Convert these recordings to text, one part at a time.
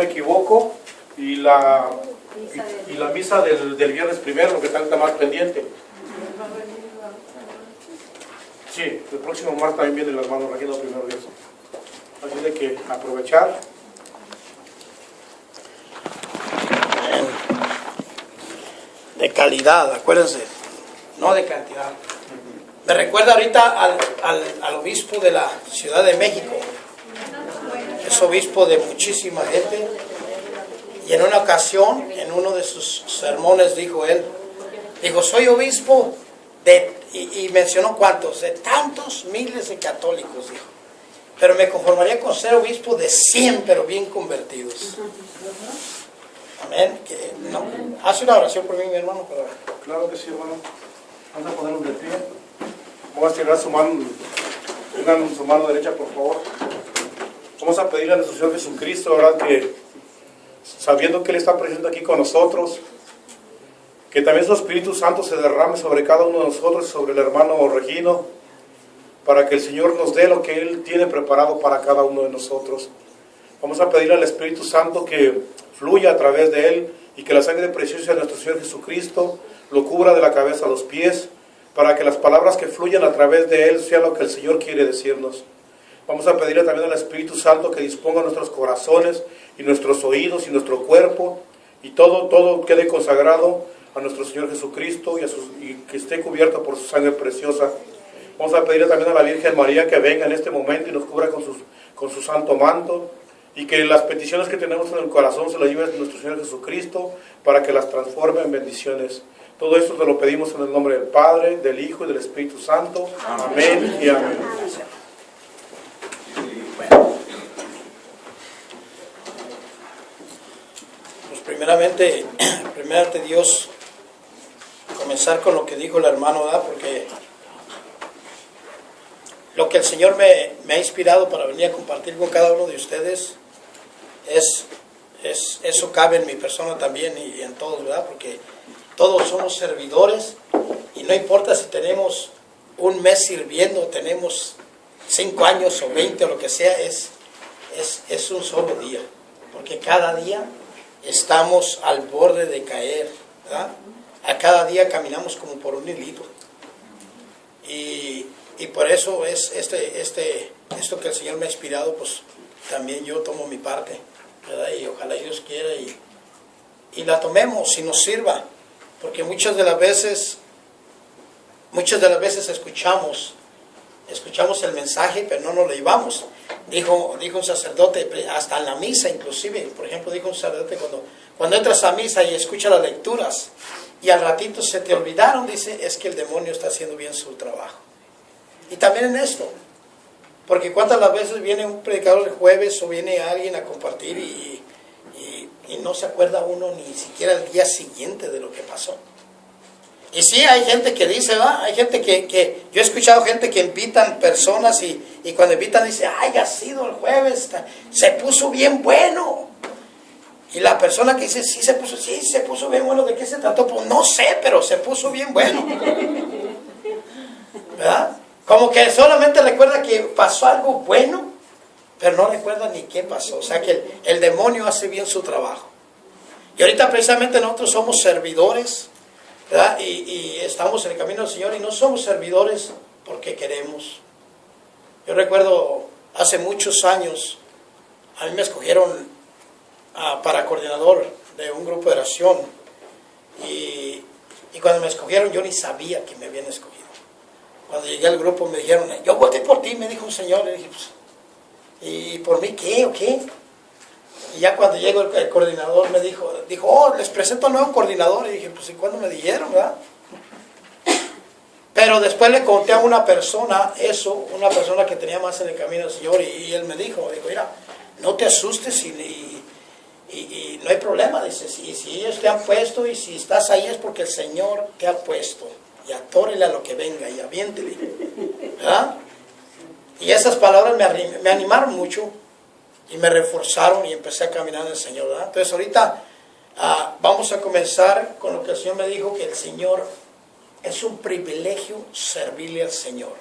me equivoco, y la misa del viernes primero, lo que está más pendiente. Sí, el próximo martes también viene el hermano Regino primero de eso. Así de que aprovechar. De calidad, acuérdense, no de cantidad. Me recuerda ahorita al obispo de la Ciudad de México. Es obispo de muchísima gente. Y en una ocasión, en uno de sus sermones, dijo él, soy obispo y mencionó cuántos, de tantos miles de católicos, dijo. Pero me conformaría con ser obispo de 100, pero bien convertidos. Amén. No. Hace una oración por mí, mi hermano. Claro que sí, hermano. Vamos a ponernos de pie. Vamos a estirar su mano, tengan su mano derecha, por favor. Vamos a pedirle a nuestro Señor Jesucristo, ¿verdad?, que sabiendo que Él está presente aquí con nosotros, que también su Espíritu Santo se derrame sobre cada uno de nosotros, sobre el hermano Regino, para que el Señor nos dé lo que Él tiene preparado para cada uno de nosotros. Vamos a pedirle al Espíritu Santo que fluya a través de Él y que la sangre preciosa de nuestro Señor Jesucristo lo cubra de la cabeza a los pies, para que las palabras que fluyan a través de Él sean lo que el Señor quiere decirnos. Vamos a pedirle también al Espíritu Santo que disponga nuestros corazones y nuestros oídos y nuestro cuerpo, y todo quede consagrado a nuestro Señor Jesucristo y que esté cubierto por su sangre preciosa. Vamos a pedirle también a la Virgen María que venga en este momento y nos cubra con su santo manto, y que las peticiones que tenemos en el corazón se las lleve a nuestro Señor Jesucristo para que las transforme en bendiciones. Todo esto te lo pedimos en el nombre del Padre, del Hijo y del Espíritu Santo. Amén y amén. Pues primeramente Dios, comenzar con lo que dijo el hermano, ¿verdad? Porque lo que el Señor me ha inspirado para venir a compartir con cada uno de ustedes eso cabe en mi persona también y en todos, ¿verdad? Porque todos somos servidores y no importa si tenemos un mes sirviendo, tenemos 5 años o 20 o lo que sea, es un solo día, porque cada día estamos al borde de caer, ¿verdad? A cada día caminamos como por un hilito, y por eso es esto que el Señor me ha inspirado, pues también yo tomo mi parte, ¿verdad? Y ojalá Dios quiera y la tomemos y nos sirva, porque muchas de las veces escuchamos el mensaje, pero no nos lo llevamos. Dijo un sacerdote, hasta en la misa inclusive, por ejemplo, dijo un sacerdote, cuando entras a misa y escuchas las lecturas y al ratito se te olvidaron, dice, es que el demonio está haciendo bien su trabajo. Y también en esto, porque cuántas las veces viene un predicador el jueves o viene alguien a compartir y no se acuerda uno ni siquiera el día siguiente de lo que pasó. Y sí, hay gente que dice, ¿va? Hay gente que yo he escuchado gente que invitan personas y cuando invitan dice, ay, ha sido el jueves, se puso bien bueno. Y la persona que dice, sí, se puso bien bueno, ¿de qué se trató? Pues no sé, pero se puso bien bueno. ¿Verdad? Como que solamente recuerda que pasó algo bueno, pero no recuerda ni qué pasó. O sea que el demonio hace bien su trabajo. Y ahorita precisamente nosotros somos servidores, ¿verdad? Y estamos en el camino del Señor y no somos servidores porque queremos. Yo recuerdo hace muchos años, a mí me escogieron para coordinador de un grupo de oración, y cuando me escogieron yo ni sabía que me habían escogido. Cuando llegué al grupo me dijeron, yo voté por ti, me dijo un señor. Le dije, pues, ¿y por mí qué o qué? Y ya cuando llegó el coordinador me dijo, les presento al nuevo coordinador. Y dije, pues ¿y cuándo me dijeron, verdad? Pero después le conté a una persona una persona que tenía más en el camino del Señor, y él me dijo, mira, no te asustes y no hay problema. Dice, si ellos te han puesto y si estás ahí es porque el Señor te ha puesto. Y atórele a lo que venga y aviéntele, ¿verdad? Y esas palabras me animaron mucho y me reforzaron y empecé a caminar en el Señor, ¿verdad? Entonces ahorita vamos a comenzar con lo que el Señor me dijo, que el Señor es un privilegio servirle al Señor.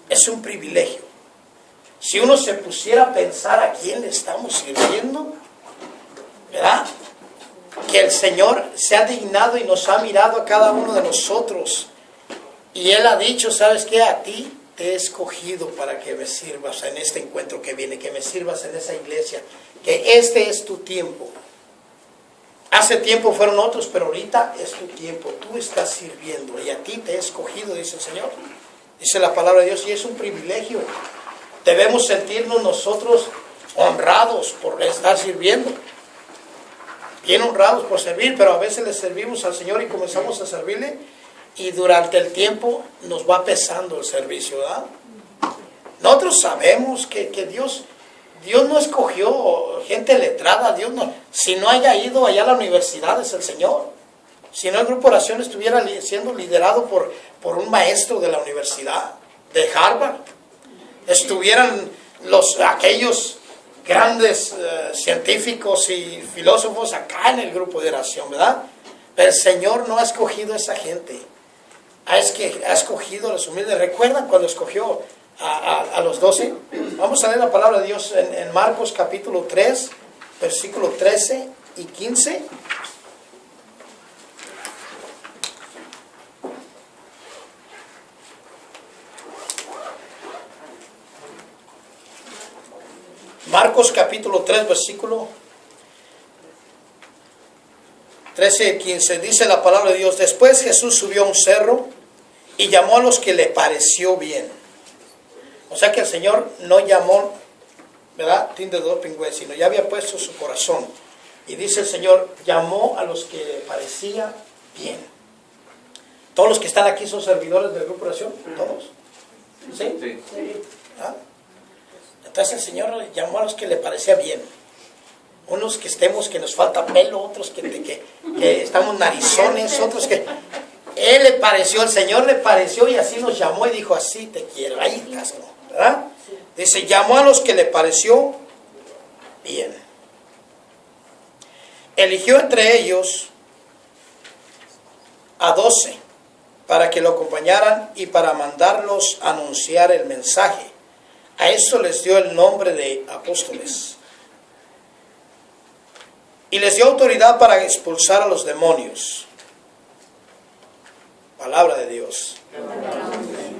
Es un privilegio. Si uno se pusiera a pensar a quién le estamos sirviendo, que el Señor se ha dignado y nos ha mirado a cada uno de nosotros. Y Él ha dicho, ¿sabes qué? A ti te he escogido para que me sirvas en este encuentro que viene, que me sirvas en esa iglesia, que este es tu tiempo. Hace tiempo fueron otros, pero ahorita es tu tiempo. Tú estás sirviendo y a ti te he escogido, dice el Señor. Dice la palabra de Dios, y es un privilegio. Debemos sentirnos nosotros honrados por estar sirviendo. Bien honrados por servir, pero a veces le servimos al Señor y comenzamos a servirle y durante el tiempo nos va pesando el servicio, ¿verdad? Nosotros sabemos que Dios no escogió gente letrada, Dios no, si no haya ido allá a la universidad es el Señor. Si no, el grupo de oración estuviera siendo liderado por un maestro de la universidad, de Harvard, estuvieran aquellos grandes científicos y filósofos acá en el grupo de oración, ¿verdad? Pero el Señor no ha escogido a esa gente, ha escogido a los humildes. ¿Recuerdan cuando escogió a los 12? Vamos a leer la palabra de Dios en Marcos capítulo 3, versículo 13 y 15. Marcos capítulo 3, versículo 13 y 15. Dice la palabra de Dios: después Jesús subió a un cerro y llamó a los que le pareció bien. O sea que el Señor no llamó, ¿verdad?, sino ya había puesto su corazón. Y dice el Señor, llamó a los que le parecía bien. ¿Todos los que están aquí son servidores del grupo de oración? ¿Todos? ¿Sí? Sí. ¿Ah? Entonces el Señor llamó a los que le parecía bien. Unos que que nos falta pelo, otros que estamos narizones, otros que... el Señor le pareció y así nos llamó y dijo, así te quiero, ahí estás, ¿verdad? Dice, llamó a los que le pareció bien. Eligió entre ellos a 12 para que lo acompañaran y para mandarlos a anunciar el mensaje. A eso les dio el nombre de apóstoles. Y les dio autoridad para expulsar a los demonios. Palabra de Dios.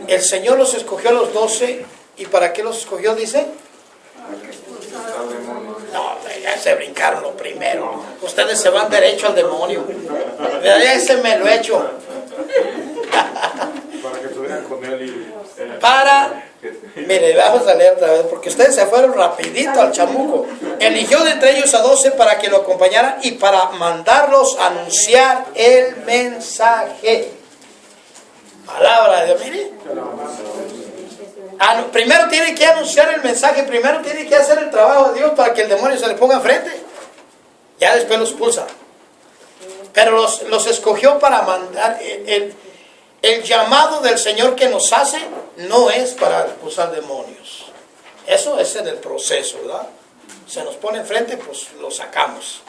El Señor los escogió a los 12. ¿Y para qué los escogió, dice? No, ya se brincaron lo primero. Ustedes se van derecho al demonio. Ese me lo he hecho. Para que estuvieran con él y... Mire, vamos a leer otra vez, porque ustedes se fueron rapidito al chamuco. Eligió de entre ellos a 12 para que lo acompañaran y para mandarlos a anunciar el mensaje. Palabra de Dios, mire. Primero tiene que anunciar el mensaje, primero tiene que hacer el trabajo de Dios para que el demonio se le ponga enfrente. Ya después los expulsa. Pero los escogió para mandar. El llamado del Señor que nos hace no es para expulsar demonios. Eso es en el proceso, ¿verdad? Se nos pone enfrente, pues lo sacamos.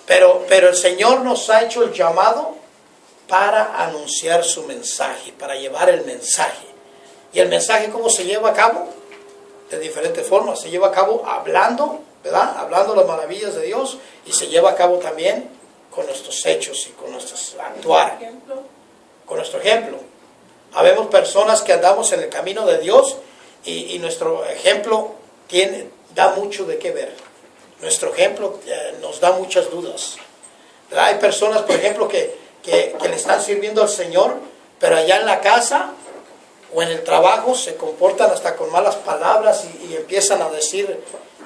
Pero el Señor nos ha hecho el llamado para anunciar su mensaje, para llevar el mensaje. ¿Y el mensaje cómo se lleva a cabo? De diferentes formas. Se lleva a cabo hablando, ¿verdad? Hablando las maravillas de Dios, y se lleva a cabo también con nuestros hechos y con nuestro actuar. Con nuestro ejemplo. Habemos personas que andamos en el camino de Dios y nuestro ejemplo da mucho de qué ver. Nuestro ejemplo nos da muchas dudas. ¿Verdad? Hay personas, por ejemplo, que le están sirviendo al Señor, pero allá en la casa o en el trabajo se comportan hasta con malas palabras y empiezan a decir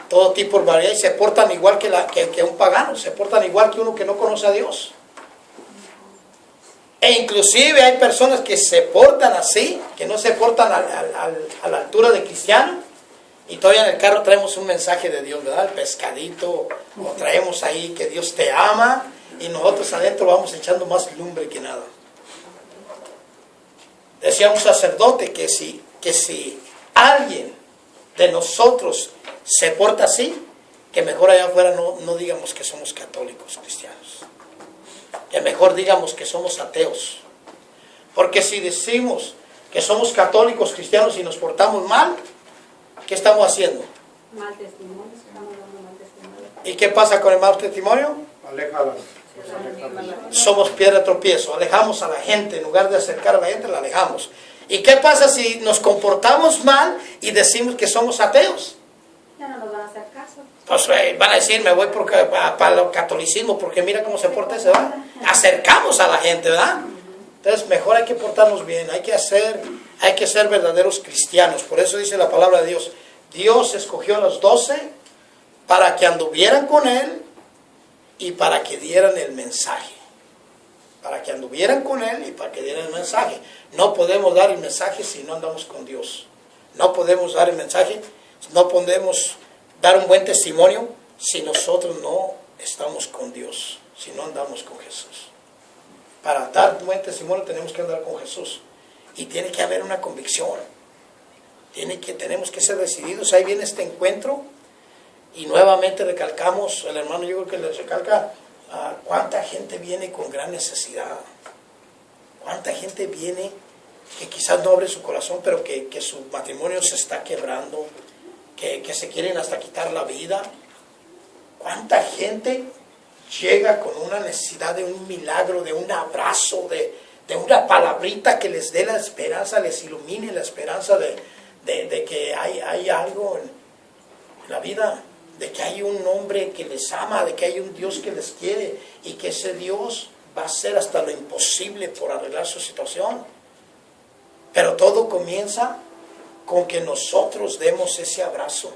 todo tipo de barbaridades y se portan igual que un pagano, se portan igual que uno que no conoce a Dios. E inclusive hay personas que se portan así, que no se portan a la altura de cristiano, y todavía en el carro traemos un mensaje de Dios, ¿verdad? El pescadito, o traemos ahí que Dios te ama, y nosotros adentro vamos echando más lumbre que nada. Decía un sacerdote que si alguien de nosotros se porta así, que mejor allá afuera no digamos que somos católicos cristianos. Que mejor digamos que somos ateos. Porque si decimos que somos católicos cristianos y nos portamos mal, ¿qué estamos haciendo? Mal testimonio, estamos dando mal testimonio. ¿Y qué pasa con el mal testimonio? Aléjalas. Somos piedra de tropiezo. Alejamos a la gente. En lugar de acercar a la gente, la alejamos. ¿Y qué pasa si nos comportamos mal y decimos que somos ateos? Ya no nos van a hacer caso. Pues van a decir, me voy para el catolicismo, porque mira cómo se porta ese, ¿verdad? Acercamos a la gente, ¿verdad? Entonces mejor hay que portarnos bien, hay que ser verdaderos cristianos. Por eso dice la palabra de Dios, Dios escogió a los 12 para que anduvieran con Él y para que dieran el mensaje. Para que anduvieran con Él y para que dieran el mensaje. No podemos dar el mensaje si no andamos con Dios. No podemos dar el mensaje, no podemos dar un buen testimonio si nosotros no estamos con Dios, si no andamos con Jesús. Para dar buen testimonio tenemos que andar con Jesús. Y tiene que haber una convicción. Tenemos que ser decididos. Ahí viene este encuentro. Y nuevamente recalcamos, el hermano yo creo que les recalca, cuánta gente viene con gran necesidad. Cuánta gente viene que quizás no abre su corazón, pero que su matrimonio se está quebrando, que se quieren hasta quitar la vida. Cuánta gente llega con una necesidad de un milagro, de un abrazo, de una palabrita que les dé la esperanza, les ilumine la esperanza de que hay algo en la vida, de que hay un hombre que les ama, de que hay un Dios que les quiere y que ese Dios va a hacer hasta lo imposible por arreglar su situación. Pero todo comienza con que nosotros demos ese abrazo.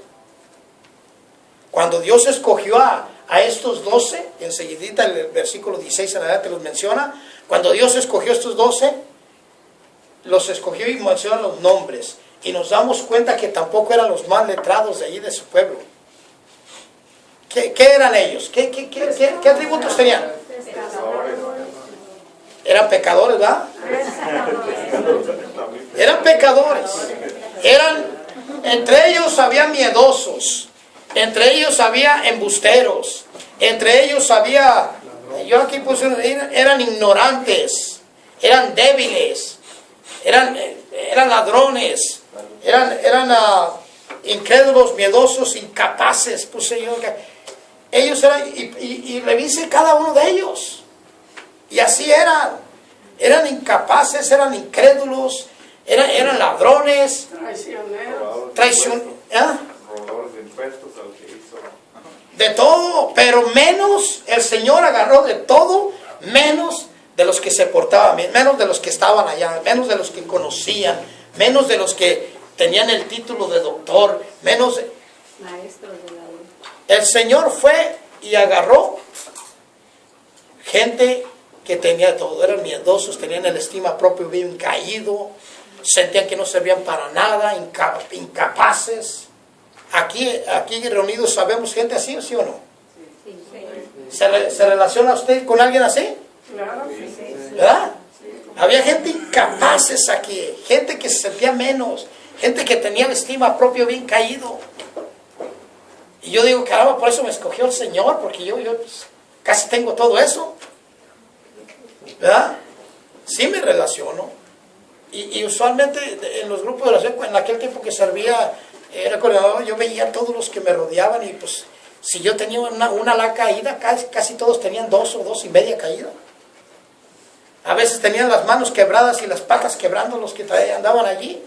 Cuando Dios escogió a estos 12, enseguidita el versículo 16 en adelante los menciona, cuando Dios escogió a estos 12, los escogió y menciona los nombres. Y nos damos cuenta que tampoco eran los más letrados de allí de su pueblo. ¿Qué eran ellos? ¿Qué atributos tenían? Eran pecadores, ¿verdad? Eran pecadores. Entre ellos había miedosos. Entre ellos había embusteros. Entre ellos había, yo aquí puse, eran ignorantes. Eran débiles. Eran ladrones. Eran incrédulos, miedosos, incapaces. Puse yo. Ellos eran, y revise cada uno de ellos. Y así eran. Eran incapaces, eran incrédulos, eran ladrones. Traicioneros. Robadores de impuestos al que hizo. De todo, pero menos, el Señor agarró de todo, menos de los que se portaban bien, menos de los que estaban allá, menos de los que conocían, menos de los que tenían el título de doctor, menos de... Maestros de la ley. El Señor fue y agarró gente que tenía todo, eran miedosos, tenían el estima propio bien caído, sentían que no servían para nada, incapaces. Aquí reunidos sabemos gente así, ¿sí o no? Sí. ¿Se relaciona usted con alguien así? Claro, ¿Verdad? Había gente incapaces aquí, gente que se sentía menos, gente que tenía el estima propio bien caído. Y yo digo, caramba, por eso me escogió el Señor, porque yo pues, casi tengo todo eso. ¿Verdad? Sí me relaciono. Y usualmente en los grupos de oración, en aquel tiempo que servía, era coordinador, yo veía a todos los que me rodeaban y pues si yo tenía una ala caída, casi todos tenían 2 o 2.5 caídas. A veces tenían las manos quebradas y las patas quebrando los que andaban allí.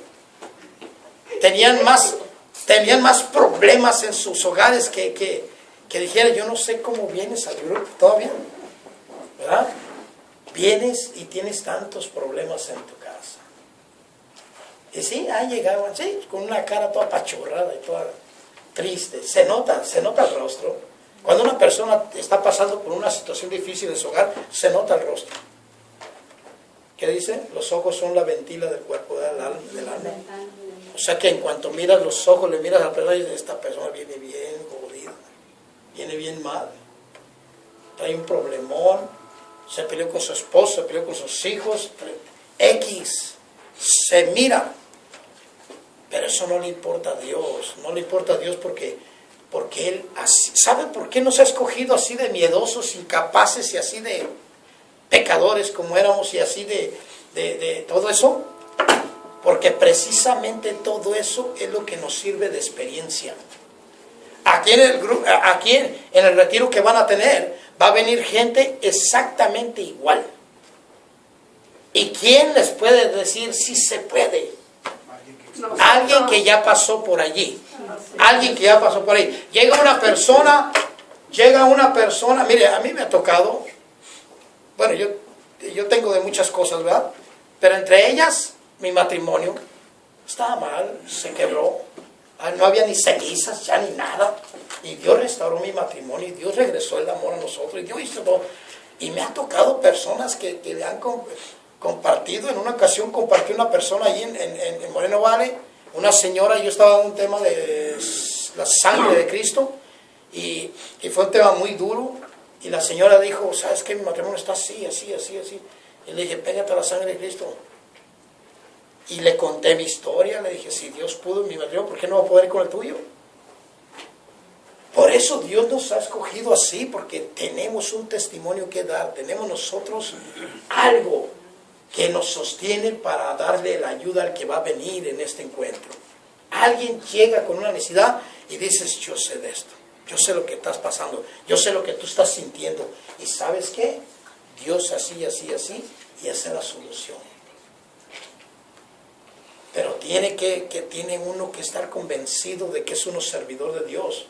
Tenían más problemas en sus hogares que dijera, yo no sé cómo vienes al grupo todavía. ¿Verdad? Vienes y tienes tantos problemas en tu casa. Y sí, ahí llegaban, sí, con una cara toda apachurrada y toda triste. Se nota el rostro. Cuando una persona está pasando por una situación difícil en su hogar, se nota el rostro. ¿Qué dice? Los ojos son la ventila del cuerpo del alma. O sea que en cuanto miras los ojos, le miras a la persona y dices, esta persona viene bien jodida, viene bien mal, trae un problemón, se peleó con su esposo, se peleó con sus hijos, X, se mira. Pero eso no le importa a Dios, no le importa a Dios porque Él, así, ¿sabe por qué nos ha escogido así de miedosos, incapaces y así de pecadores como éramos y así de todo eso? Porque precisamente todo eso es lo que nos sirve de experiencia. Aquí en el retiro que van a tener, va a venir gente exactamente igual. ¿Y quién les puede decir si se puede? Alguien que ya pasó por allí. Alguien que ya pasó por ahí. Llega una persona, mire, a mí me ha tocado, bueno, yo tengo de muchas cosas, ¿verdad? Pero entre ellas, mi matrimonio estaba mal, se quebró. No había ni cenizas, ya ni nada. Y Dios restauró mi matrimonio, y Dios regresó el amor a nosotros, y Dios hizo todo. Y me ha tocado personas que han compartido. En una ocasión compartí una persona ahí en Moreno Valley, una señora. Yo estaba dando un tema de la sangre de Cristo, y fue un tema muy duro. Y la señora dijo, ¿sabes qué? Mi matrimonio está así, así, así, así. Y le dije, pégate a la sangre de Cristo. Y le conté mi historia, le dije, si Dios pudo en mi matrimonio, ¿por qué no va a poder con el tuyo? Por eso Dios nos ha escogido así, porque tenemos un testimonio que dar, tenemos nosotros algo que nos sostiene para darle la ayuda al que va a venir en este encuentro. Alguien llega con una necesidad y dices, yo sé de esto, yo sé lo que estás pasando, yo sé lo que tú estás sintiendo. ¿Y sabes qué? Dios así, así, así, y esa es la solución. Pero tiene uno que estar convencido de que es uno servidor de Dios,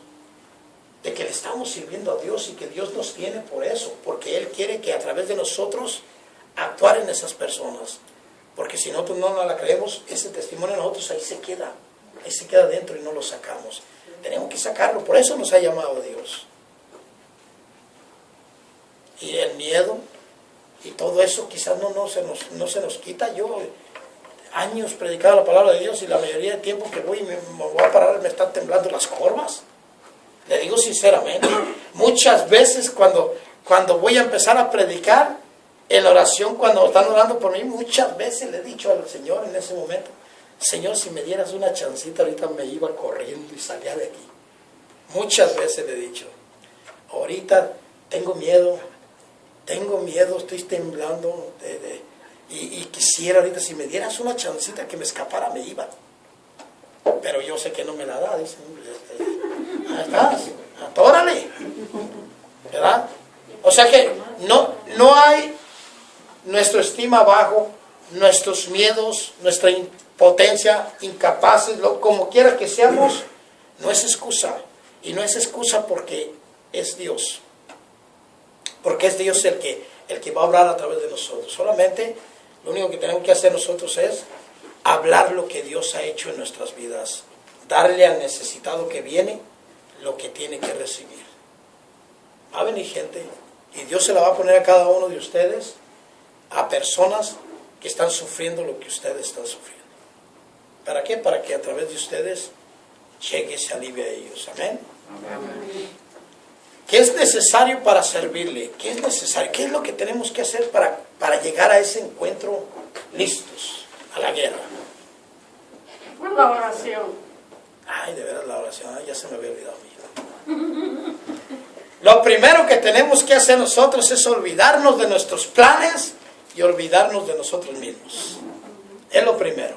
de que le estamos sirviendo a Dios y que Dios nos tiene por eso, porque Él quiere que a través de nosotros actuar en esas personas. Porque si nosotros no la creemos, ese testimonio de nosotros ahí se queda dentro y no lo sacamos. Tenemos que sacarlo, por eso nos ha llamado Dios. Y el miedo y todo eso quizás no se nos quita. Yo años predicando la palabra de Dios, y la mayoría del tiempo que voy me voy a parar, me están temblando las corvas. Le digo sinceramente, muchas veces cuando voy a empezar a predicar, en la oración, cuando están orando por mí, muchas veces le he dicho al Señor en ese momento, Señor, si me dieras una chancita, ahorita me iba corriendo y salía de aquí. Muchas veces le he dicho, ahorita tengo miedo, estoy temblando, y quisiera ahorita, si me dieras una chancita que me escapara, me iba. Pero yo sé que no me la da, dice, ahí estás, atórale, ¿verdad? O sea que no hay nuestra estima bajo, nuestros miedos, nuestra impotencia, incapaces, como quiera que seamos, no es excusa. Y no es excusa porque es Dios. Porque es Dios el que va a hablar a través de nosotros. Solamente lo único que tenemos que hacer nosotros es hablar lo que Dios ha hecho en nuestras vidas. Darle al necesitado que viene lo que tiene que recibir. Va a venir gente y Dios se la va a poner a cada uno de ustedes, a personas que están sufriendo lo que ustedes están sufriendo. ¿Para qué? Para que a través de ustedes llegue ese alivio a ellos. Amén. Amén. ¿Qué es necesario para servirle? ¿Qué es necesario? ¿Qué es lo que tenemos que hacer para llegar a ese encuentro listos a la guerra? La oración. Ay, de veras la oración, ya se me había olvidado. Lo primero que tenemos que hacer nosotros es olvidarnos de nuestros planes y olvidarnos de nosotros mismos. Es lo primero.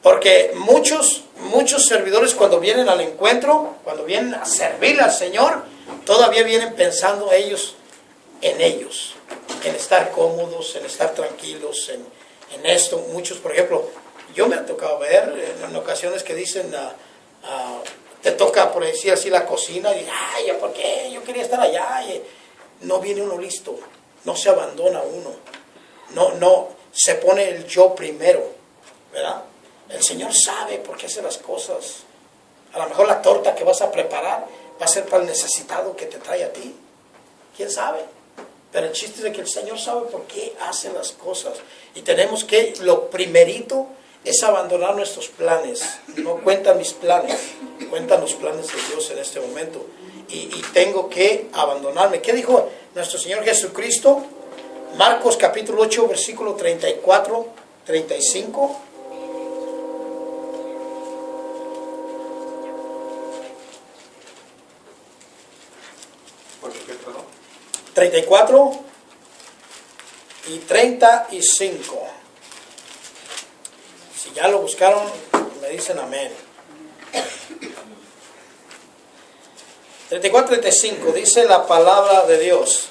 Porque muchos servidores, cuando vienen al encuentro, cuando vienen a servirle al Señor, todavía vienen pensando ellos, en estar cómodos, en estar tranquilos, en esto. Muchos, por ejemplo, yo me ha tocado ver en ocasiones que dicen, te toca, por decir así, la cocina, y ay, ¿por qué? Yo quería estar allá. Y no viene uno listo, no se abandona uno, no se pone el yo primero, ¿verdad? El Señor sabe por qué hace las cosas. A lo mejor la torta que vas a preparar va a ser para el necesitado que te trae a ti. ¿Quién sabe? Pero el chiste es de que el Señor sabe por qué hace las cosas. Y tenemos que, lo primerito es abandonar nuestros planes. No cuentan mis planes, cuentan los planes de Dios en este momento. Y tengo que abandonarme. ¿Qué dijo nuestro Señor Jesucristo? Marcos capítulo 8, versículo 34, 35. ¿Por qué, perdón? 34 y 35. Si ya lo buscaron, me dicen amén. 34-35 dice la palabra de Dios.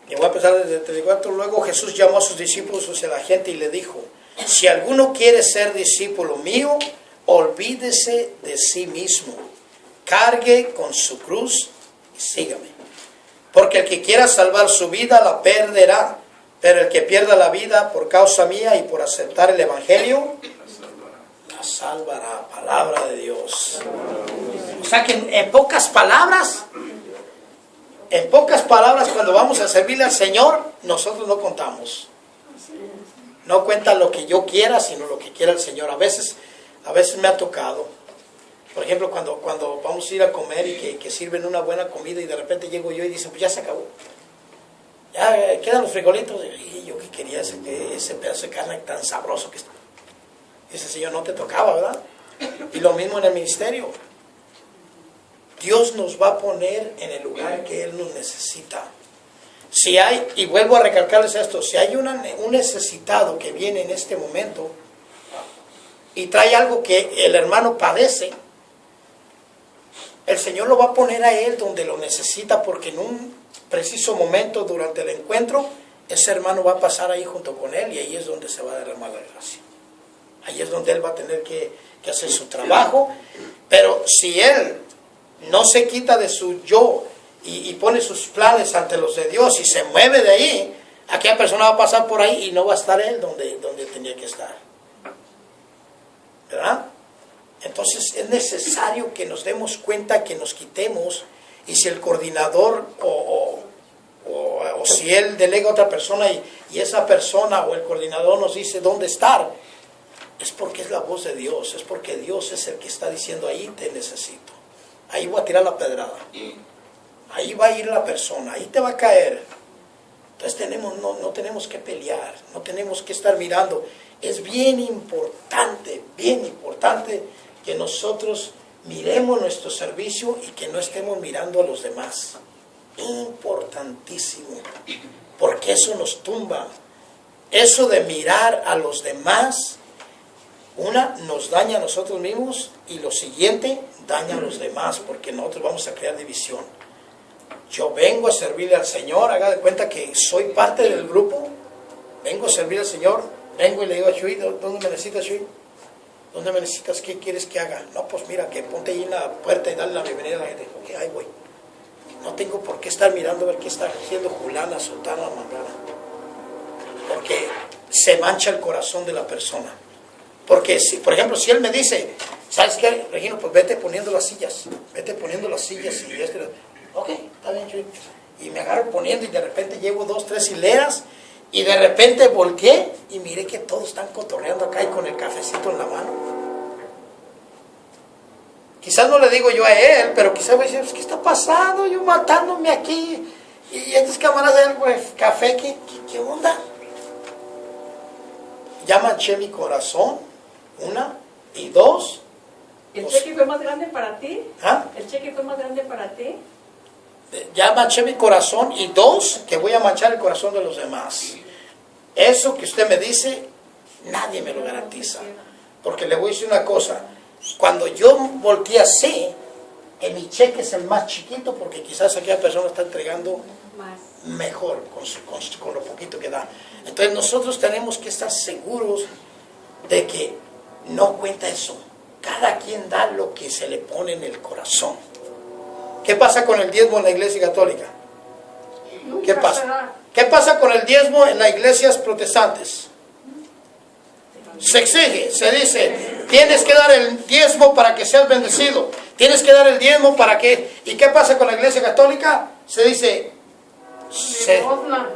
Y voy a empezar desde el 34. Luego Jesús llamó a sus discípulos hacia la gente y le dijo: si alguno quiere ser discípulo mío, olvídese de sí mismo, cargue con su cruz y sígame. Porque el que quiera salvar su vida la perderá, pero el que pierda la vida por causa mía y por aceptar el Evangelio, la salvará. Palabra de Dios. O sea que en pocas palabras, cuando vamos a servirle al Señor, nosotros no contamos. No cuenta lo que yo quiera, sino lo que quiera el Señor. A veces me ha tocado. Por ejemplo, cuando vamos a ir a comer y que sirven una buena comida y de repente llego yo y dicen, pues ya se acabó. Ya quedan los frijolitos. Y yo que quería ese pedazo de carne tan sabroso que está. Dice, Señor, no te tocaba, ¿verdad? Y lo mismo en el ministerio. Dios nos va a poner en el lugar que Él nos necesita. Si hay, y vuelvo a recalcarles esto, si hay un necesitado que viene en este momento y trae algo que el hermano padece, el Señor lo va a poner a él donde lo necesita, porque en un preciso momento durante el encuentro, ese hermano va a pasar ahí junto con él y ahí es donde se va a derramar la gracia. Ahí es donde él va a tener que hacer su trabajo. Pero si él no se quita de su yo y pone sus planes ante los de Dios y se mueve de ahí, aquella persona va a pasar por ahí y no va a estar él donde tenía que estar. ¿Verdad? Entonces es necesario que nos demos cuenta, que nos quitemos, y si el coordinador o si él delega a otra persona y esa persona o el coordinador nos dice dónde estar, es porque es la voz de Dios, es porque Dios es el que está diciendo, ahí te necesito, ahí voy a tirar la pedrada, ahí va a ir la persona, ahí te va a caer. Entonces no tenemos que pelear, no tenemos que estar mirando. Es bien importante que nosotros miremos nuestro servicio y que no estemos mirando a los demás. Importantísimo, porque eso nos tumba. Eso de mirar a los demás, nos daña a nosotros mismos, y lo siguiente, daña a los demás, porque nosotros vamos a crear división. Yo vengo a servirle al Señor, haga de cuenta que soy parte del grupo, vengo a servir al Señor, vengo y le digo a Chuy, ¿dónde me necesitas, Chuy? ¿Dónde me necesitas? ¿Qué quieres que haga? No, pues mira, que ponte ahí en la puerta y dale la bienvenida a la gente. Ok, ahí voy. No tengo por qué estar mirando a ver qué está haciendo fulana, sultana o mangana. Porque se mancha el corazón de la persona. Porque, por ejemplo, si él me dice, ¿sabes qué, Regino? Pues vete poniendo las sillas. Vete poniendo las sillas y ok, está bien, Chuy. Y me agarro poniendo y de repente llevo 2, 3 hileras y de repente volteé y miré que todos están cotorreando acá y con el cafecito en la mano. Quizás no le digo yo a él, pero quizás voy a decir, ¿qué está pasando? Yo matándome aquí y estos camaradas del café, ¿qué onda? Ya manché mi corazón, 1 y 2. ¿El cheque fue más grande para ti? ¿Ah? ¿El cheque fue más grande para ti? Ya manché mi corazón, y 2, que voy a manchar el corazón de los demás. Eso que usted me dice, nadie me lo garantiza. Porque le voy a decir una cosa, cuando yo volteé así, mi cheque es el más chiquito, porque quizás aquella persona está entregando mejor con lo poquito que da. Entonces nosotros tenemos que estar seguros de que no cuenta eso. Cada quien da lo que se le pone en el corazón. ¿Qué pasa con el diezmo en la iglesia católica? ¿Qué pasa? ¿Qué pasa con el diezmo en las iglesias protestantes? Se exige, se dice, tienes que dar el diezmo para que seas bendecido. Tienes que dar el diezmo para que... ¿Y qué pasa con la iglesia católica? Se dice,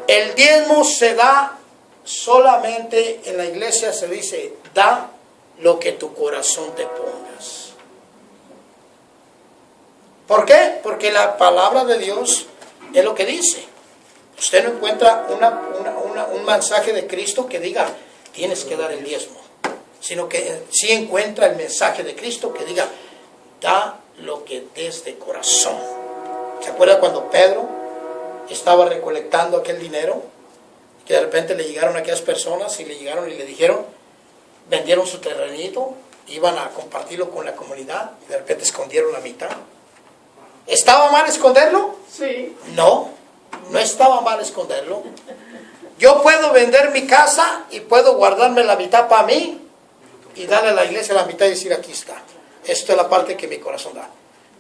el diezmo se da solamente en la iglesia, se dice, da lo que tu corazón te pongas. ¿Por qué? Porque la palabra de Dios es lo que dice. Usted no encuentra un mensaje de Cristo que diga, tienes que dar el diezmo, sino que sí encuentra el mensaje de Cristo que diga, da lo que des de corazón. ¿Se acuerda cuando Pedro estaba recolectando aquel dinero? Que de repente le llegaron a aquellas personas y le llegaron y le dijeron, vendieron su terrenito, iban a compartirlo con la comunidad, y de repente escondieron la mitad. ¿Estaba mal esconderlo? Sí. No, no estaba mal esconderlo. Yo puedo vender mi casa y puedo guardarme la mitad para mí y darle a la iglesia la mitad y decir, aquí está. Esto es la parte que mi corazón da.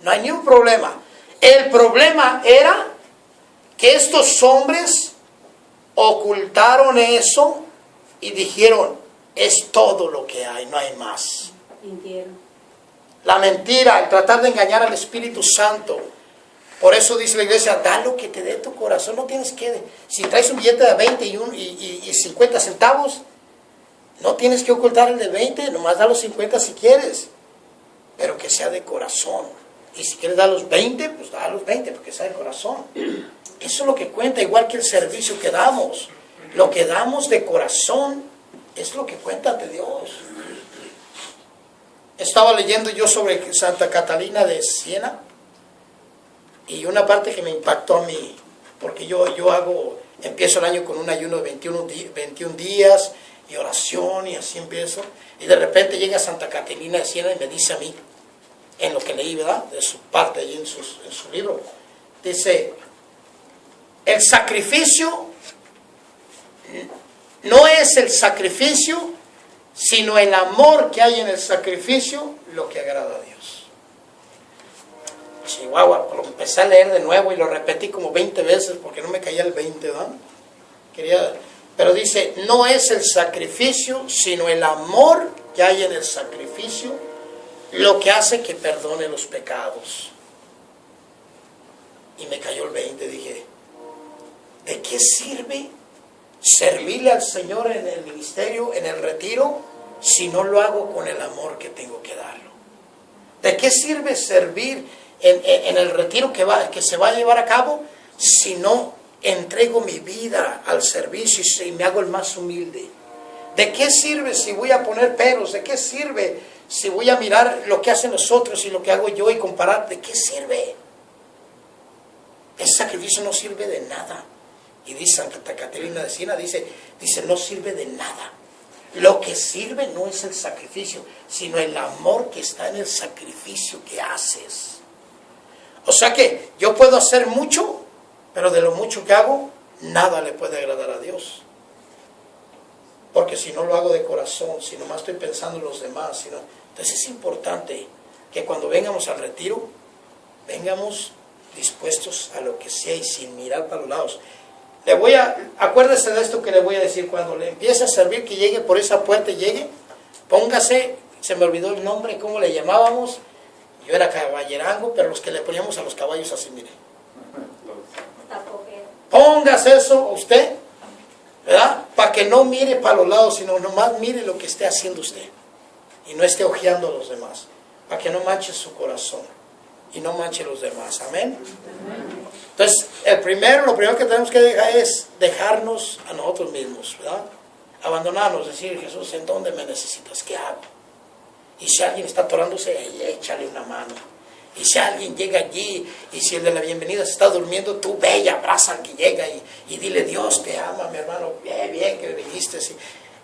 No hay ni un problema. El problema era que estos hombres ocultaron eso y dijeron, es todo lo que hay, no hay más. Mintieron. La mentira, el tratar de engañar al Espíritu Santo. Por eso dice la iglesia, da lo que te dé tu corazón. No tienes que, si traes un billete de 20 y 50 centavos, no tienes que ocultar el de 20, nomás da los 50 si quieres. Pero que sea de corazón. Y si quieres dar los 20, pues da los 20, porque sea de corazón. Eso es lo que cuenta, igual que el servicio que damos. Lo que damos de corazón es lo que cuenta ante Dios. Estaba leyendo yo sobre Santa Catalina de Siena. Y una parte que me impactó a mí, porque yo empiezo el año con un ayuno de 21 días y oración y así empiezo. Y de repente llega Santa Catalina de Siena y me dice a mí, en lo que leí, ¿verdad? De su parte allí en su libro, dice, el sacrificio no es el sacrificio, sino el amor que hay en el sacrificio lo que agrada a Dios. Chihuahua, lo empecé a leer de nuevo y lo repetí como 20 veces porque no me caía el 20, ¿verdad? Pero dice, no es el sacrificio, sino el amor que hay en el sacrificio lo que hace que perdone los pecados. Y me cayó el 20, dije, ¿de qué sirve servirle al Señor en el ministerio, en el retiro, si no lo hago con el amor que tengo que darlo? ¿De qué sirve servir en el retiro que se va a llevar a cabo si no entrego mi vida al servicio y me hago el más humilde? ¿De qué sirve si voy a poner peros? ¿De qué sirve si voy a mirar lo que hacen los otros y lo que hago yo y comparar? ¿De qué sirve? Ese sacrificio no sirve de nada. Y dice Santa Catalina de Siena, dice, no sirve de nada. Lo que sirve no es el sacrificio, sino el amor que está en el sacrificio que haces. O sea que yo puedo hacer mucho, pero de lo mucho que hago, nada le puede agradar a Dios. Porque si no lo hago de corazón, si nomás estoy pensando en los demás, entonces es importante que cuando vengamos al retiro, vengamos dispuestos a lo que sea y sin mirar para los lados. Acuérdese de esto que le voy a decir, cuando le empiece a servir, que llegue por esa puerta y llegue, póngase, se me olvidó el nombre, ¿cómo le llamábamos? Yo era caballerango, pero los que le poníamos a los caballos así, mire. Tapojero. Póngase eso usted, ¿verdad? Para que no mire para los lados, sino nomás mire lo que esté haciendo usted. Y no esté ojeando a los demás. Para que no manche su corazón. Y no manche a los demás. Amén. Entonces, lo primero que tenemos que dejar es dejarnos a nosotros mismos, ¿verdad? Abandonarnos, decir, Jesús, ¿en dónde me necesitas? ¿Qué hago? Y si alguien está atorándose, échale una mano. Y si alguien llega allí, y si el de la bienvenida se está durmiendo, tú ve y abraza al que llega y dile, Dios te ama, mi hermano, bien que viniste. Y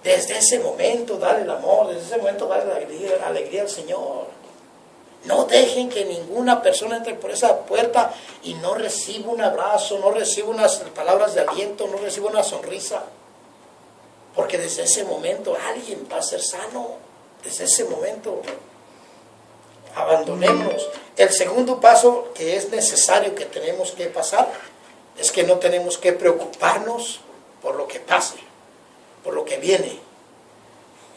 desde ese momento dale el amor, desde ese momento dale la alegría al Señor. No dejen que ninguna persona entre por esa puerta y no reciba un abrazo, no reciba unas palabras de aliento, no reciba una sonrisa. Porque desde ese momento alguien va a ser sano. Desde ese momento, abandonémonos. El segundo paso que es necesario que tenemos que pasar es que no tenemos que preocuparnos por lo que pase, por lo que viene.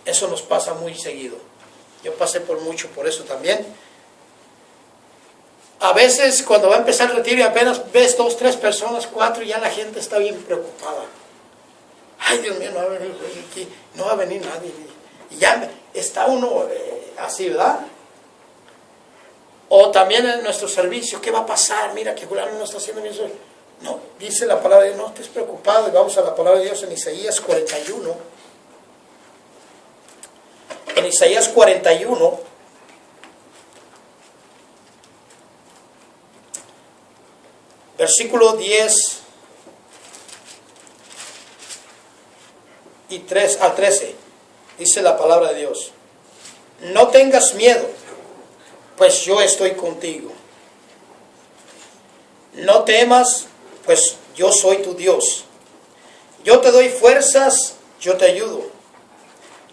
Eso nos pasa muy seguido. Yo pasé por eso también. A veces cuando va a empezar el retiro y apenas ves 2, 3 personas, 4, ya la gente está bien preocupada. Ay, Dios mío, no va a venir aquí, no va a venir nadie. Y ya está uno así, ¿verdad? O también en nuestro servicio, ¿qué va a pasar? Mira que Julián no está haciendo eso. No, dice la palabra de Dios, no estés preocupado. Y vamos a la palabra de Dios en Isaías 41. En Isaías 41, versículo 10 y 3 al 13. Dice la palabra de Dios: no tengas miedo, pues yo estoy contigo. No temas, pues yo soy tu Dios. Yo te doy fuerzas, yo te ayudo.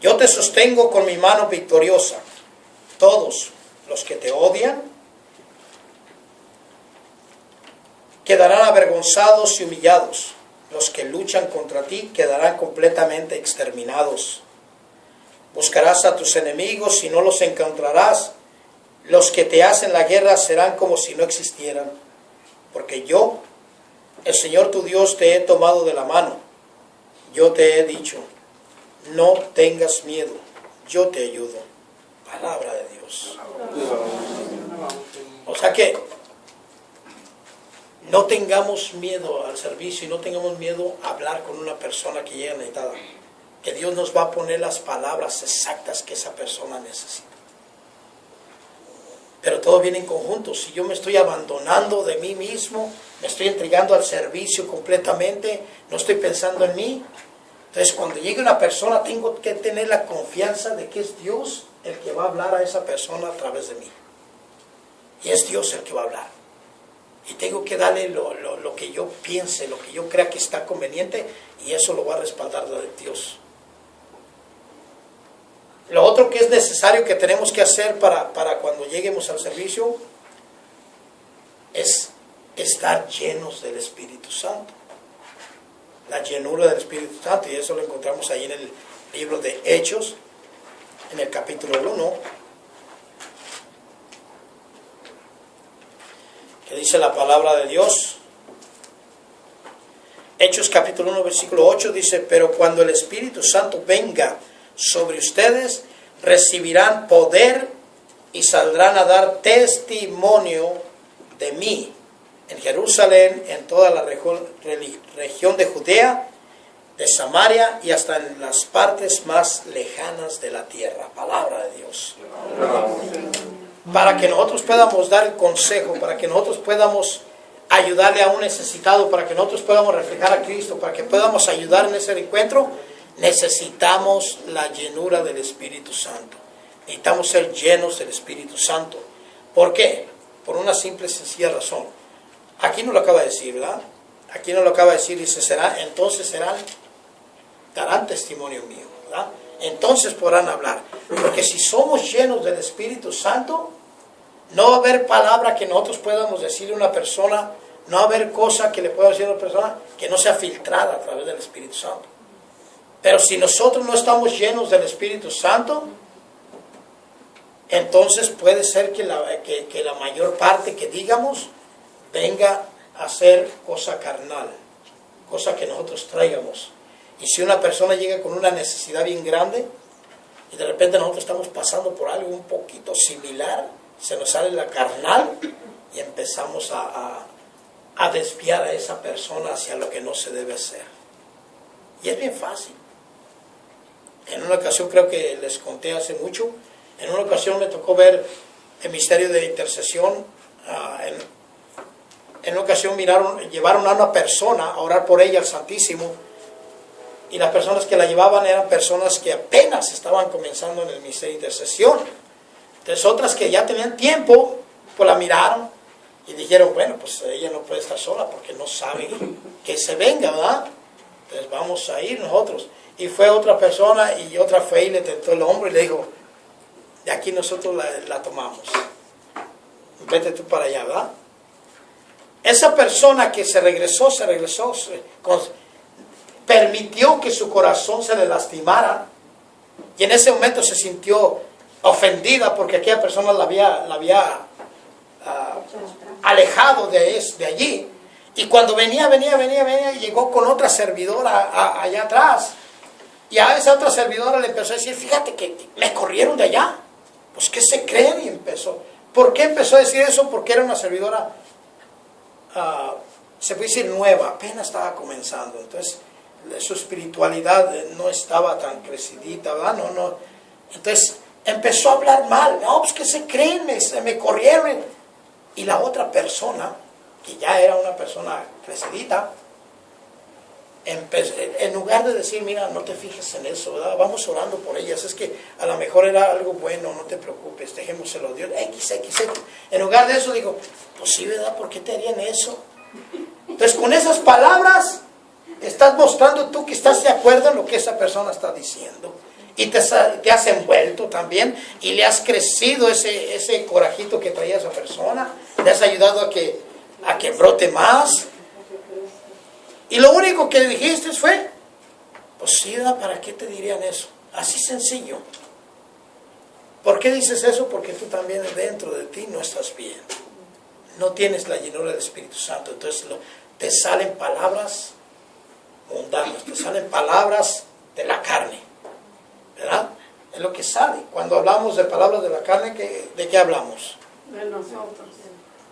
Yo te sostengo con mi mano victoriosa. Todos los que te odian quedarán avergonzados y humillados. Los que luchan contra ti quedarán completamente exterminados. Buscarás a tus enemigos y no los encontrarás. Los que te hacen la guerra serán como si no existieran. Porque yo, el Señor tu Dios, te he tomado de la mano. Yo te he dicho: no tengas miedo, yo te ayudo. Palabra de Dios. O sea que no tengamos miedo al servicio y no tengamos miedo a hablar con una persona que llega necesitada. Que Dios nos va a poner las palabras exactas que esa persona necesita. Pero todo viene en conjunto. Si yo me estoy abandonando de mí mismo, me estoy entregando al servicio completamente, no estoy pensando en mí, entonces cuando llegue una persona tengo que tener la confianza de que es Dios el que va a hablar a esa persona a través de mí. Y es Dios el que va a hablar. Y tengo que darle lo que yo piense, lo que yo crea que está conveniente, y eso lo va a respaldar de Dios. Lo otro que es necesario que tenemos que hacer para cuando lleguemos al servicio es estar llenos del Espíritu Santo. La llenura del Espíritu Santo, y eso lo encontramos ahí en el libro de Hechos, en el capítulo 1, que dice la palabra de Dios. Hechos capítulo 1, versículo 8 dice: pero cuando el Espíritu Santo venga sobre ustedes, recibirán poder y saldrán a dar testimonio de mí en Jerusalén, en toda la región de Judea, de Samaria y hasta en las partes más lejanas de la tierra. Palabra de Dios. Para que nosotros podamos dar el consejo, para que nosotros podamos ayudarle a un necesitado, para que nosotros podamos reflejar a Cristo, para que podamos ayudar en ese encuentro, necesitamos la llenura del Espíritu Santo. Necesitamos ser llenos del Espíritu Santo. ¿Por qué? Por una simple y sencilla razón. Aquí no lo acaba de decir, ¿verdad? Aquí no lo acaba de decir, dice: darán testimonio mío, ¿verdad? Entonces podrán hablar. Porque si somos llenos del Espíritu Santo, no va a haber palabra que nosotros podamos decirle a una persona, no va a haber cosa que le pueda decir a una persona que no sea filtrada a través del Espíritu Santo. Pero si nosotros no estamos llenos del Espíritu Santo, entonces puede ser que la mayor parte que digamos venga a ser cosa carnal, cosa que nosotros traigamos. Y si una persona llega con una necesidad bien grande y de repente nosotros estamos pasando por algo un poquito similar, se nos sale la carnal y empezamos a desviar a esa persona hacia lo que no se debe hacer. Y es bien fácil. En una ocasión, creo que les conté hace mucho, en una ocasión me tocó ver el misterio de intercesión. En una ocasión llevaron a una persona a orar por ella al Santísimo, y las personas que la llevaban eran personas que apenas estaban comenzando en el misterio de intercesión. Entonces otras que ya tenían tiempo, pues la miraron y dijeron: bueno, pues ella no puede estar sola porque no sabe que se venga, ¿verdad? Entonces vamos a ir nosotros. Y fue otra persona, y otra fue y le tentó el hombro y le dijo: de aquí nosotros la tomamos, vete tú para allá, ¿verdad? Esa persona que se regresó, permitió que su corazón se le lastimara, y en ese momento se sintió ofendida porque aquella persona la había alejado de allí. Y cuando venía, llegó con otra servidora allá atrás, y a esa otra servidora le empezó a decir: fíjate que me corrieron de allá. Pues ¿qué se creen? Y empezó. ¿Por qué empezó a decir eso? Porque era una servidora, se puede decir nueva, apenas estaba comenzando. Entonces su espiritualidad no estaba tan crecidita, ¿verdad? No. Entonces empezó a hablar mal. No, pues ¿qué se creen? Me corrieron. Y la otra persona, que ya era una persona crecidita, en lugar de decir, mira, no te fijes en eso, ¿verdad? Vamos orando por ellas, es que a lo mejor era algo bueno, no te preocupes, dejémoselo a Dios, X. En lugar de eso digo, pues sí, ¿verdad? ¿Por qué te harían eso? Entonces, con esas palabras, estás mostrando tú que estás de acuerdo en lo que esa persona está diciendo. Y te has envuelto también, y le has crecido ese corajito que traía esa persona, le has ayudado a que brote más. Y lo único que le dijiste fue, pues sí, ¿para qué te dirían eso? Así sencillo. ¿Por qué dices eso? Porque tú también dentro de ti no estás bien. No tienes la llenura del Espíritu Santo. Entonces te salen palabras mundanas, te salen palabras de la carne. ¿Verdad? Es lo que sale. Cuando hablamos de palabras de la carne, ¿de qué hablamos? De nosotros.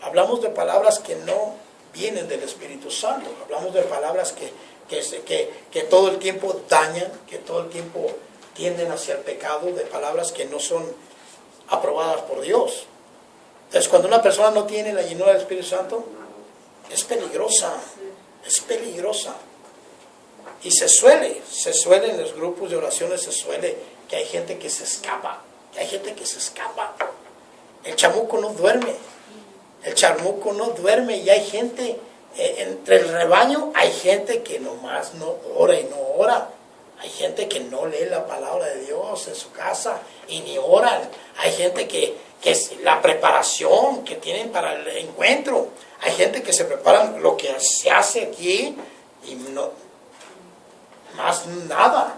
Hablamos de palabras que no vienen del Espíritu Santo. Hablamos de palabras que todo el tiempo dañan, que todo el tiempo tienden hacia el pecado, de palabras que no son aprobadas por Dios. Entonces, cuando una persona no tiene la llenura del Espíritu Santo, es peligrosa, es peligrosa. Y se suele en los grupos de oraciones, se suele que hay gente que se escapa, El chamuco no duerme. Y hay gente, entre el rebaño, hay gente que nomás no ora y no ora. Hay gente que no lee la palabra de Dios en su casa y ni oran. Hay gente que es la preparación que tienen para el encuentro. Hay gente que se preparan lo que se hace aquí y no más nada,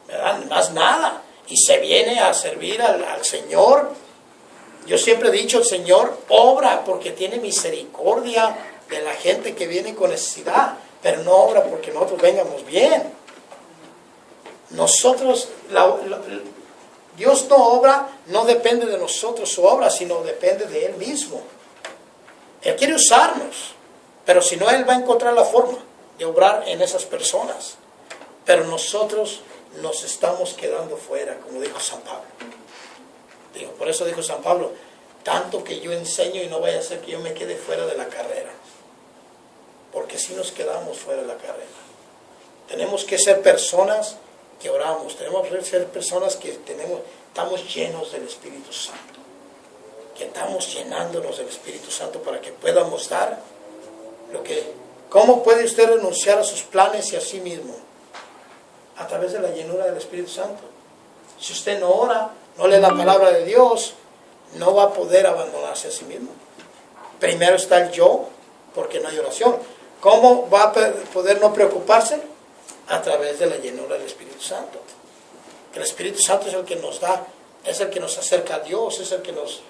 ¿verdad? Más nada. Y se viene a servir al Señor. Yo siempre he dicho, el Señor obra porque tiene misericordia de la gente que viene con necesidad, pero no obra porque nosotros vengamos bien. Dios no obra, no depende de nosotros su obra, sino depende de Él mismo. Él quiere usarnos, pero si no, Él va a encontrar la forma de obrar en esas personas. Pero nosotros nos estamos quedando fuera, como dijo San Pablo. Por eso dijo San Pablo, tanto que yo enseño y no vaya a ser que yo me quede fuera de la carrera. Porque si nos quedamos fuera de la carrera. Tenemos que ser personas que oramos, tenemos que ser personas que estamos llenos del Espíritu Santo. Que estamos llenándonos del Espíritu Santo para que podamos dar lo que... ¿Cómo puede usted renunciar a sus planes y a sí mismo? A través de la llenura del Espíritu Santo. Si usted no ora, no lee la palabra de Dios, no va a poder abandonarse a sí mismo. Primero está el yo, porque no hay oración. ¿Cómo va a poder no preocuparse? A través de la llenura del Espíritu Santo. El Espíritu Santo es el que nos da, es el que nos acerca a Dios, es el que nos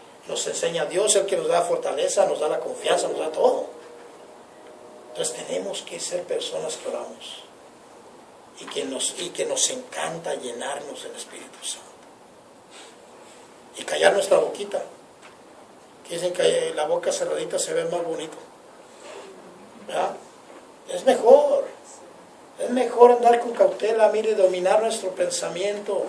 enseña a Dios, es el que nos da fortaleza, nos da la confianza, nos da todo. Entonces tenemos que ser personas que oramos y que nos encanta llenarnos del Espíritu Santo. Y callar nuestra boquita. Que dicen que la boca cerradita se ve más bonito. ¿Verdad? Es mejor andar con cautela, mire, dominar nuestro pensamiento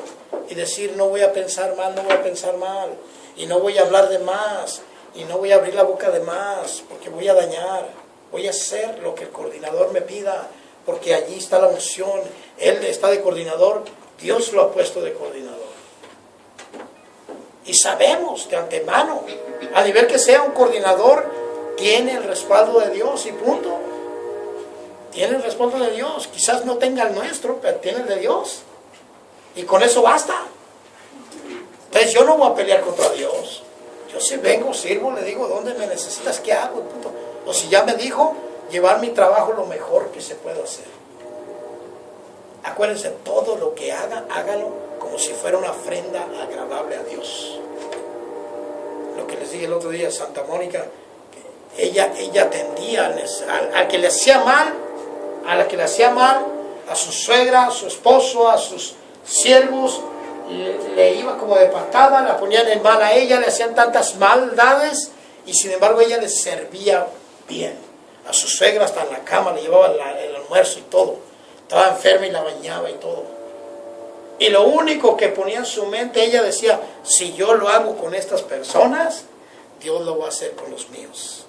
y decir, no voy a pensar mal, y no voy a hablar de más, y no voy a abrir la boca de más, porque voy a dañar. Voy a hacer lo que el coordinador me pida, porque allí está la unción. Él está de coordinador, Dios lo ha puesto de coordinador. Y sabemos de antemano, a nivel que sea un coordinador, tiene el respaldo de Dios y punto. Tiene el respaldo de Dios. Quizás no tenga el nuestro, pero tiene el de Dios. Y con eso basta. Entonces yo no voy a pelear contra Dios. Yo si vengo, sirvo, le digo, ¿dónde me necesitas? ¿Qué hago? Punto. O si ya me dijo, llevar mi trabajo lo mejor que se pueda hacer. Acuérdense, todo lo que haga, hágalo como si fuera una ofrenda agradable a Dios. Lo que les dije el otro día, Santa Mónica, ella atendía al que le hacía mal, a la que le hacía mal, a su suegra, a su esposo, a sus siervos, le iba como de patada, la ponían en mal a ella, le hacían tantas maldades, y sin embargo ella les servía bien. A su suegra hasta en la cama le llevaba el almuerzo y todo. Estaba enferma y la bañaba y todo. Y lo único que ponía en su mente, ella decía, si yo lo hago con estas personas, Dios lo va a hacer con los míos.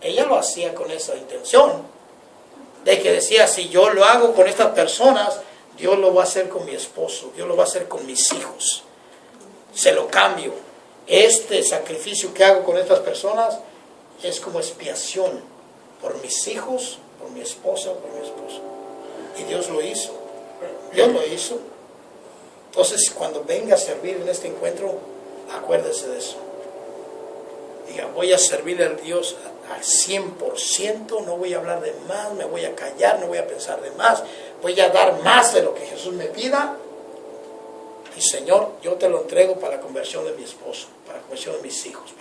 Ella lo hacía con esa intención. de que decía, si yo lo hago con estas personas, Dios lo va a hacer con mi esposo, Dios lo va a hacer con mis hijos. Se lo cambio. Este sacrificio que hago con estas personas es como expiación por mis hijos, por mi esposa, por mi esposo. Y Dios lo hizo. Dios lo hizo. Entonces, cuando venga a servir en este encuentro, acuérdese de eso. Diga, voy a servirle al Dios al 100%, no voy a hablar de más, me voy a callar, no voy a pensar de más, voy a dar más de lo que Jesús me pida. Y Señor, yo te lo entrego para la conversión de mi esposo, para la conversión de mis hijos,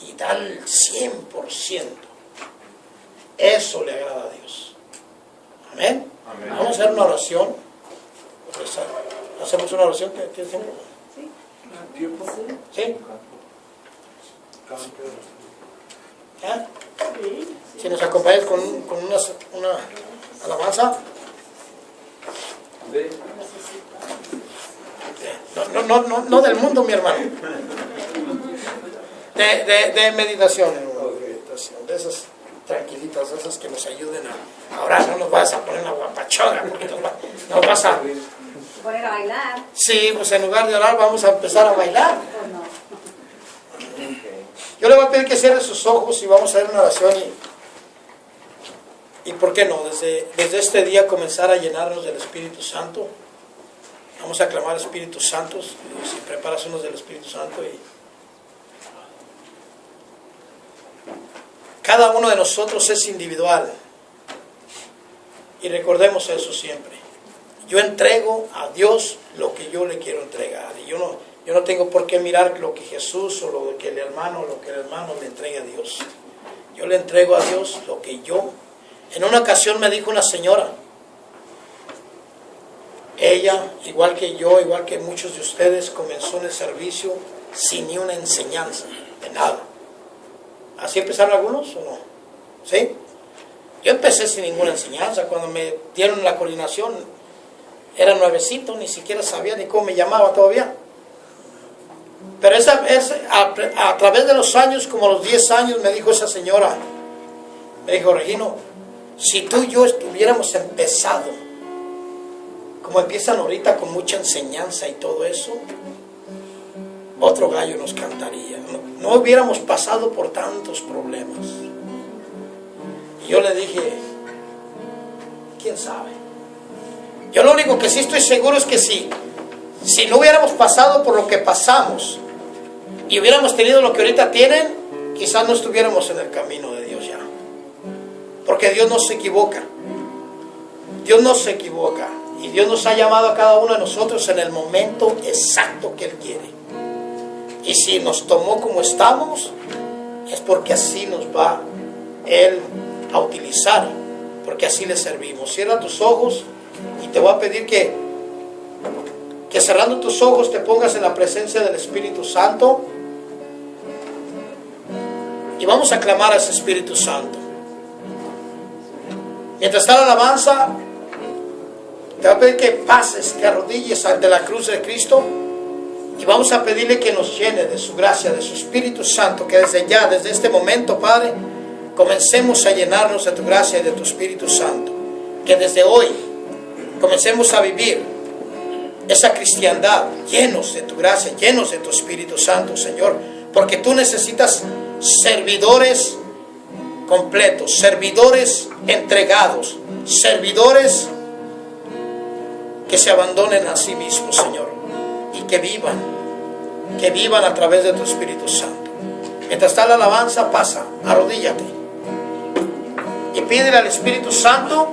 y dar el 100%. Eso le agrada a Dios. Amén. Amén. Vamos a hacer una oración. Hacemos una oración. ¿Tienes tiempo? ¿Tiempo? ¿Sí? ¿Eh? Si nos acompañas con una alabanza. No del mundo, mi hermano. De meditación, de esas tranquilitas, de esas que nos ayuden a orar. No nos vas a poner una guapachona, porque nos vas a... Poner a bailar. Sí, pues en lugar de orar vamos a empezar a bailar. Pues no. Yo le voy a pedir que cierre sus ojos y vamos a hacer una oración y ¿por qué no? Desde este día comenzar a llenarnos del Espíritu Santo. Vamos a clamar Espíritu Santo, si preparas unos del Espíritu Santo. Y cada uno de nosotros es individual. Y recordemos eso siempre. Yo entrego a Dios lo que yo le quiero entregar. Y yo no tengo por qué mirar lo que Jesús o lo que el hermano le entregue a Dios. Yo le entrego a Dios lo que yo... En una ocasión me dijo una señora, ella, igual que yo, igual que muchos de ustedes, comenzó en el servicio sin ni una enseñanza, de nada. ¿Así empezaron algunos o no? ¿Sí? Yo empecé sin ninguna enseñanza. Cuando me dieron la coordinación, era nuevecito, ni siquiera sabía ni cómo me llamaba todavía. Pero a través de los años, como a los 10 años, me dijo esa señora, me dijo, Regino, si tú y yo estuviéramos empezado, como empiezan ahorita con mucha enseñanza y todo eso, otro gallo nos cantaría. No hubiéramos pasado por tantos problemas. Y yo le dije, ¿quién sabe? Yo lo único que sí estoy seguro es que si no hubiéramos pasado por lo que pasamos y hubiéramos tenido lo que ahorita tienen, quizás no estuviéramos en el camino de Dios ya. Porque Dios no se equivoca. Dios no se equivoca. Y Dios nos ha llamado a cada uno de nosotros en el momento exacto que Él quiere. Y si nos tomó como estamos, es porque así nos va Él a utilizar. Porque así le servimos. Cierra tus ojos y te voy a pedir que cerrando tus ojos te pongas en la presencia del Espíritu Santo. Y vamos a clamar a ese Espíritu Santo. Mientras está la alabanza, te voy a pedir que pases, que arrodilles ante la cruz de Cristo. Y vamos a pedirle que nos llene de su gracia, de su Espíritu Santo. Que desde este momento, Padre, comencemos a llenarnos de tu gracia y de tu Espíritu Santo. Que desde hoy comencemos a vivir esa cristiandad llenos de tu gracia, llenos de tu Espíritu Santo, Señor. Porque tú necesitas servidores completos, servidores entregados, servidores que se abandonen a sí mismos, Señor, y que vivan a través de tu Espíritu Santo. Mientras está la alabanza, pasa, arrodíllate y pídele al Espíritu Santo